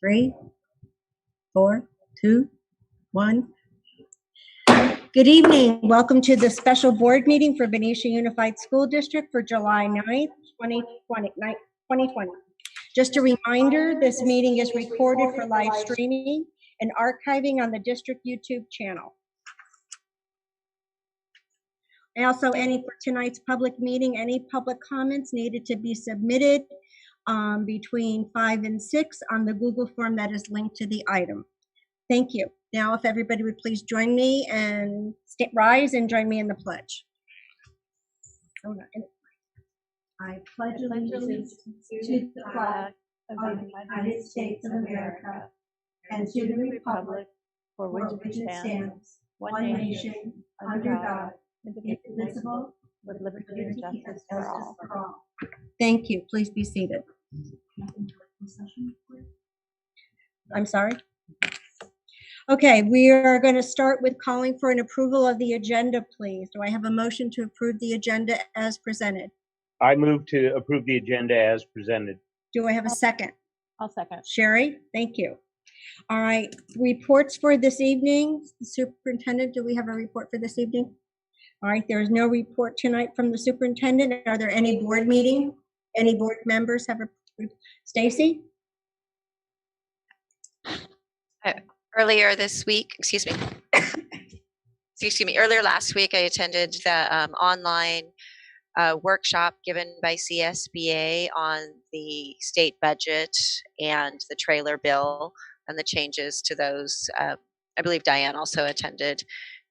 3, 4, 2, 1. Good evening. Welcome to the special board meeting for Benicia Unified School District for July 9th, 2020. Just a reminder, this meeting is recorded for live streaming and archiving on the district YouTube channel. Also, for tonight's public meeting, any public comments needed to be submitted between 5 and 6 on the Google form that is linked to the item. Thank you. Now, if everybody would please join me and rise and join me in the pledge. I pledge allegiance to the flag of the United States of America and to the republic for which it stands, one nation, under God, indivisible, with liberty and justice for all. Thank you. Please be seated. I'm sorry. Okay, we are going to start with calling for an approval of the agenda, please. Do I have a motion to approve the agenda as presented? I move to approve the agenda as presented. Do I have a second? I'll second. Sherry, thank you. All right, reports for this evening. The superintendent, do we have a report for this evening? All right, there is no report tonight from the superintendent. Are there any board meeting? Any board members have a Stacy? Earlier this week, earlier last week, I attended the online workshop given by CSBA on the state budget and the trailer bill and the changes to those. I believe Diane also attended.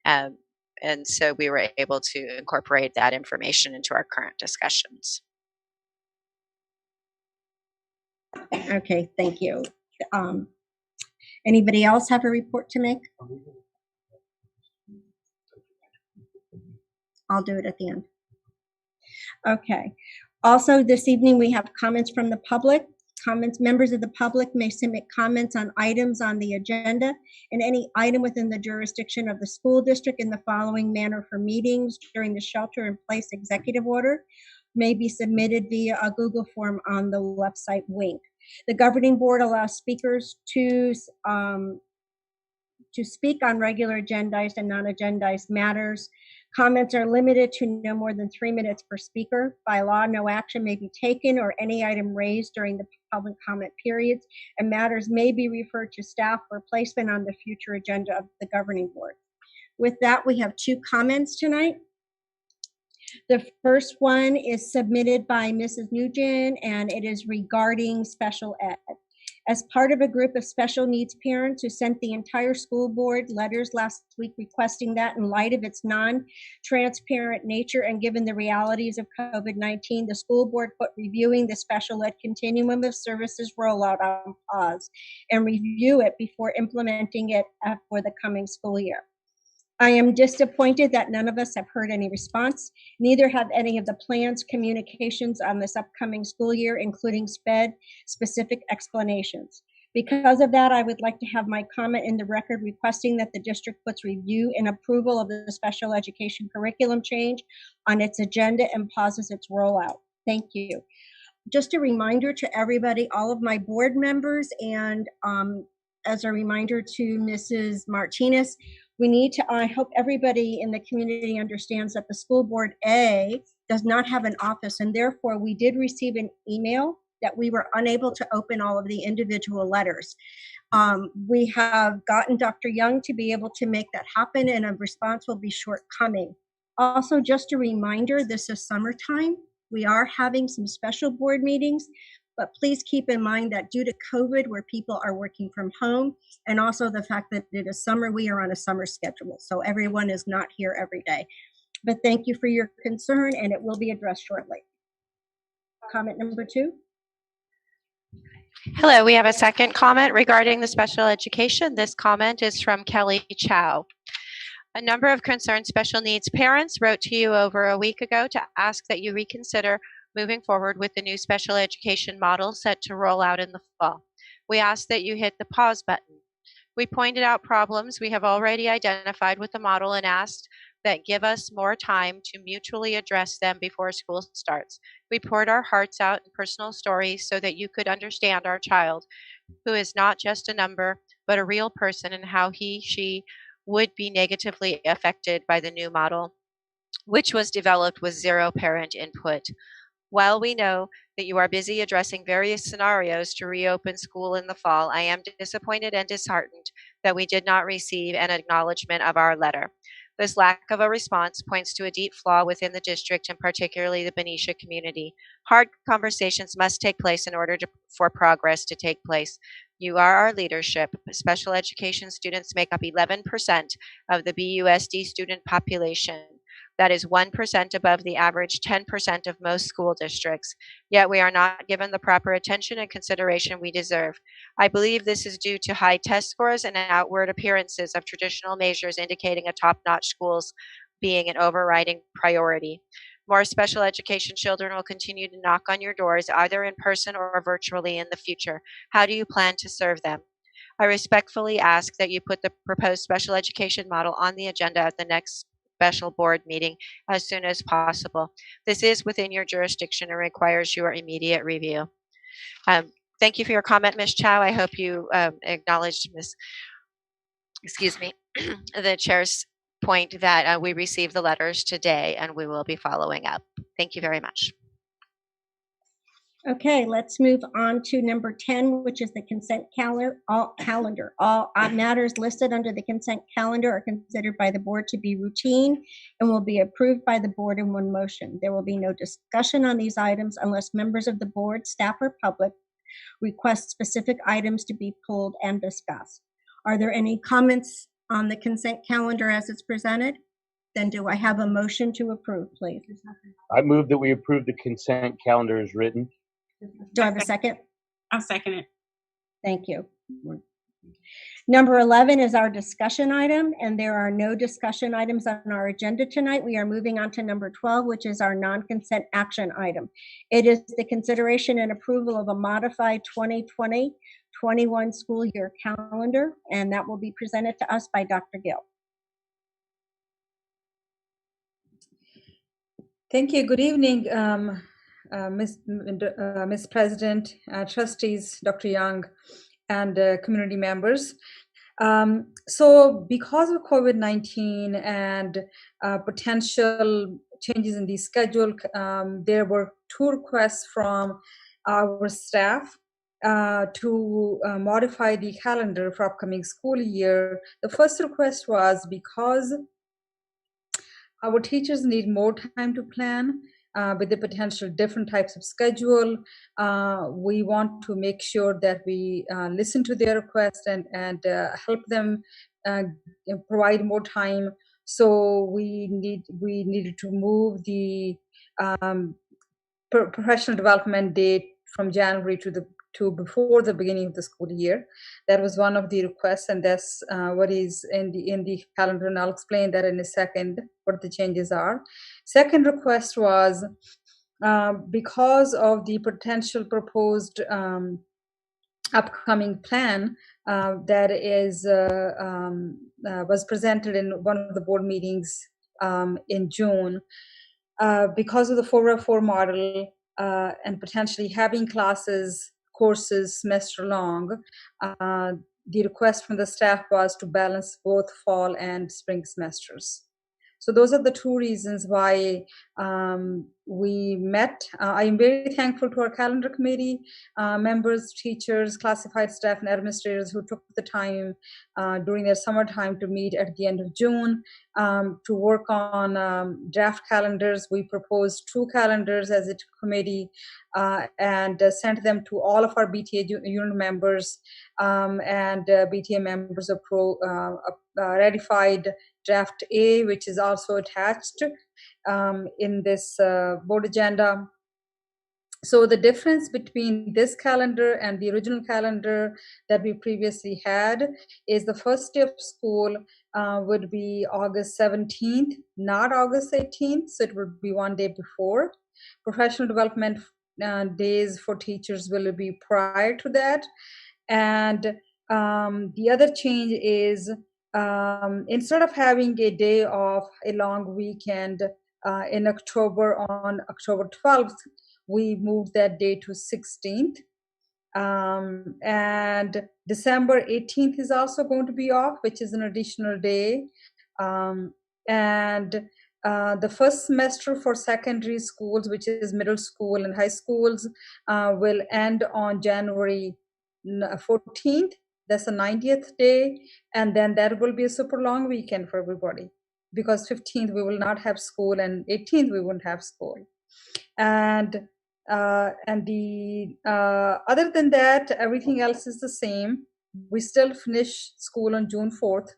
And so we were able to incorporate that information into our current discussions. Okay, thank you. Anybody else have a report to make? I'll do it at the end. Okay. Also, this evening we have comments from the public. Members of the public may submit comments on items on the agenda and any item within the jurisdiction of the school district in the following manner for meetings during the shelter-in-place executive order may be submitted via a Google form on the website link. The governing board allows speakers to speak on regular agendized and non-agendized matters. Comments are limited to no more than 3 minutes per speaker. By law, no action may be taken or any item raised during the public comment periods, and matters may be referred to staff for placement on the future agenda of the governing board. With that, we have 2 comments tonight. The first one is submitted by Mrs. Nugent, and it is regarding special ed. As part of a group of special needs parents who sent the entire school board letters last week requesting that in light of its non-transparent nature and given the realities of COVID-19, the school board put reviewing the special ed continuum of services rollout on pause and review it before implementing it for the coming school year. I am disappointed that none of us have heard any response. Neither have any of the plans, communications on this upcoming school year, including specific explanations. Because of that, I would like to have my comment in the record requesting that the district puts review and approval of the special education curriculum change on its agenda and pauses its rollout. Thank you. Just a reminder to everybody, all of my board members, and as a reminder to Mrs. Martinez, we need to, I hope everybody in the community understands that the school board does not have an office, and therefore we did receive an email that we were unable to open all of the individual letters. We have gotten Dr. Young to be able to make that happen, and a response will be shortcoming. Also, just a reminder, this is summertime. We are having some special board meetings, but please keep in mind that due to COVID, where people are working from home, and also the fact that it is summer, we are on a summer schedule. So everyone is not here every day. But thank you for your concern, and it will be addressed shortly. Comment number 2. Hello, we have a second comment regarding the special education. This comment is from Kelly Chow. A number of concerned special needs parents wrote to you over a week ago to ask that you reconsider moving forward with the new special education model set to roll out in the fall. We ask that you hit the pause button. We pointed out problems we have already identified with the model and asked that give us more time to mutually address them before school starts. We poured our hearts out in personal stories so that you could understand our child, who is not just a number, but a real person, and how she would be negatively affected by the new model, which was developed with zero parent input. While we know that you are busy addressing various scenarios to reopen school in the fall, I am disappointed and disheartened that we did not receive an acknowledgement of our letter. This lack of a response points to a deep flaw within the district and particularly the Benicia community. Hard conversations must take place in order for progress to take place. You are our leadership. Special education students make up 11% of the BUSD student population. That is 1% above the average 10% of most school districts. Yet we are not given the proper attention and consideration we deserve. I believe this is due to high test scores and outward appearances of traditional measures indicating a top-notch schools being an overriding priority. More special education children will continue to knock on your doors, either in person or virtually in the future. How do you plan to serve them? I respectfully ask that you put the proposed special education model on the agenda at the next special board meeting as soon as possible. This is within your jurisdiction and requires your immediate review. Thank you for your comment, Ms. Chow. I hope you acknowledged the chair's point that we received the letters today and we will be following up. Thank you very much. Okay, let's move on to number 10, which is the consent calendar. All matters listed under the consent calendar are considered by the board to be routine and will be approved by the board in one motion. There will be no discussion on these items unless members of the board, staff, or public request specific items to be pulled and discussed. Are there any comments on the consent calendar as it's presented? Then do I have a motion to approve, please? I move that we approve the consent calendar as written. Do I have a second? I'll second it. Thank you. Number 11 is our discussion item, and there are no discussion items on our agenda tonight. We are moving on to number 12, which is our non-consent action item. It is the consideration and approval of a modified 2020-21 school year calendar, and that will be presented to us by Dr. Gill. Thank you. Good evening, Ms. President, trustees, Dr. Young, and community members. So because of COVID-19 and potential changes in the schedule, there were 2 requests from our staff to modify the calendar for upcoming school year. The first request was because our teachers need more time to plan with the potential different types of schedule. We want to make sure that we listen to their request and help them provide more time. So we needed to move the professional development date from January to before the beginning of the school year. That was one of the requests, and that's what is in the calendar, and I'll explain that in a second what the changes are. Second request was because of the potential proposed upcoming plan that was presented in one of the board meetings in June. Because of the 404 model and potentially having courses semester long, the request from the staff was to balance both fall and spring semesters. So those are the 2 reasons why we met. I am very thankful to our calendar committee members, teachers, classified staff, and administrators who took the time during their summertime to meet at the end of June to work on draft calendars. We proposed 2 calendars as a committee and sent them to all of our BTA unit members, and BTA members ratified draft A, which is also attached in this board agenda. So the difference between this calendar and the original calendar that we previously had is the first day of school would be August 17th, not August 18th. So it would be 1 day before. Professional development days for teachers will be prior to that. And The other change is instead of having a day off, a long weekend in October on October 12th, we moved that day to 16th. And December 18th is also going to be off, which is an additional day. And the first semester for secondary schools, which is middle school and high schools, will end on January 14th. That's the 90th day. And then that will be a super long weekend for everybody, because 15th we will not have school and 18th we won't have school. And the other than that, everything else is the same. We still finish school on June 4th.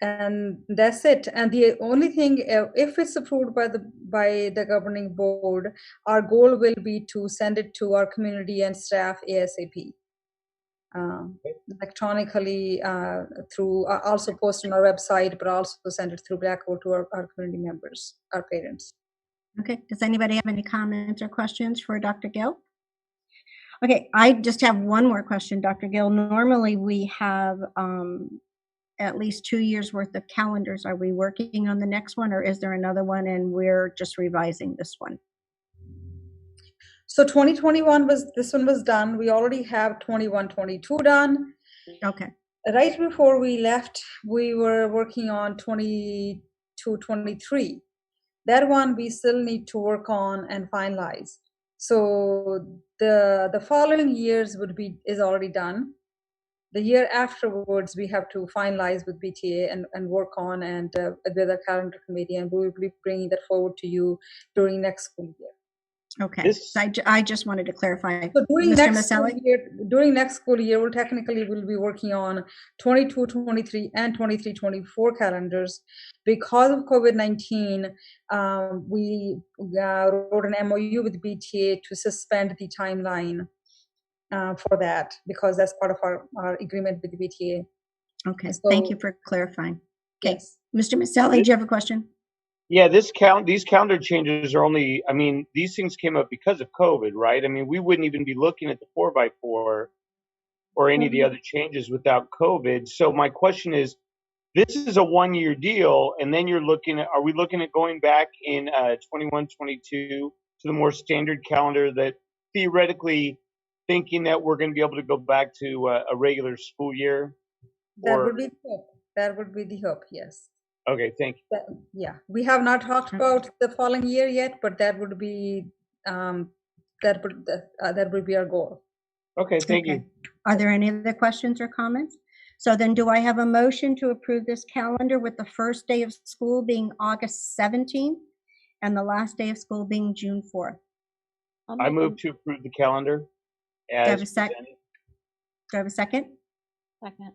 And that's it. And the only thing, if it's approved by the governing board, our goal will be to send it to our community and staff ASAP, electronically, through also post on our website, but also send it through Blackboard to our community members, our parents. Okay, does anybody have any comments or questions for Dr. Gill? Okay, I just have one more question, Dr. Gill. Normally we have at least 2 years worth of calendars. Are we working on the next one, or is there another one and we're just revising this one? So 2021 this one was done. We already have 21-22 done. Okay. Right before we left, we were working on 22-23. That one we still need to work on and finalize. So the following years is already done. The year afterwards, we have to finalize with BTA and work on and with the calendar committee, and we will be bringing that forward to you during next school year. Okay, so I just wanted to clarify. So during Mr. next school year, we'll be working on 22-23 and 23-24 calendars. Because of COVID-19, we wrote an MOU with BTA to suspend the timeline for that, because that's part of our agreement with the BTA. Okay, so, thank you for clarifying. Okay, yes. Mr. Maselli, do you have a question? Yeah, these calendar changes are only, I mean, these things came up because of COVID, right? I mean, we wouldn't even be looking at the 4x4 or any of the other changes without COVID. So my question is, this is a 1-year deal, and then are we looking at going back in 21-22 to the more standard calendar, that theoretically thinking that we're going to be able to go back to a regular school year? That would be the hope. That would be the hope, yes. Okay, thank you. Yeah, we have not talked about the following year yet, but that would be that would be our goal. Okay, thank you. Are there any other questions or comments? So then, do I have a motion to approve this calendar with the first day of school being August 17th and the last day of school being June 4th? I move to approve the calendar. Do I have a second? Do I have a second? Second.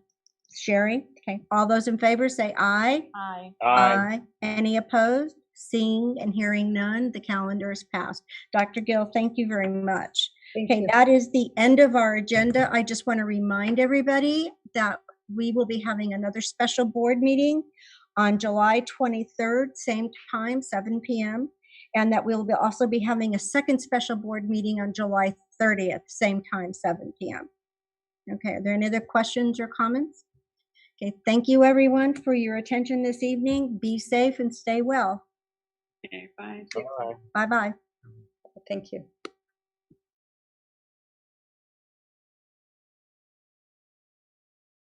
Sherry? Okay. All those in favor say aye. Aye. Aye. Any opposed? Seeing and hearing none, the calendar is passed. Dr. Gill, thank you very much. Thank Okay, you. that is the end of our agenda. I just want to remind everybody that we will be having another special board meeting on July 23rd, same time, 7 p.m. And that we'll also be having a second special board meeting on July 30th, same time, 7 p.m. Okay, are there any other questions or comments? Okay, thank you everyone for your attention this evening. Be safe and stay well. Okay, bye. Bye. Bye-bye. Thank you.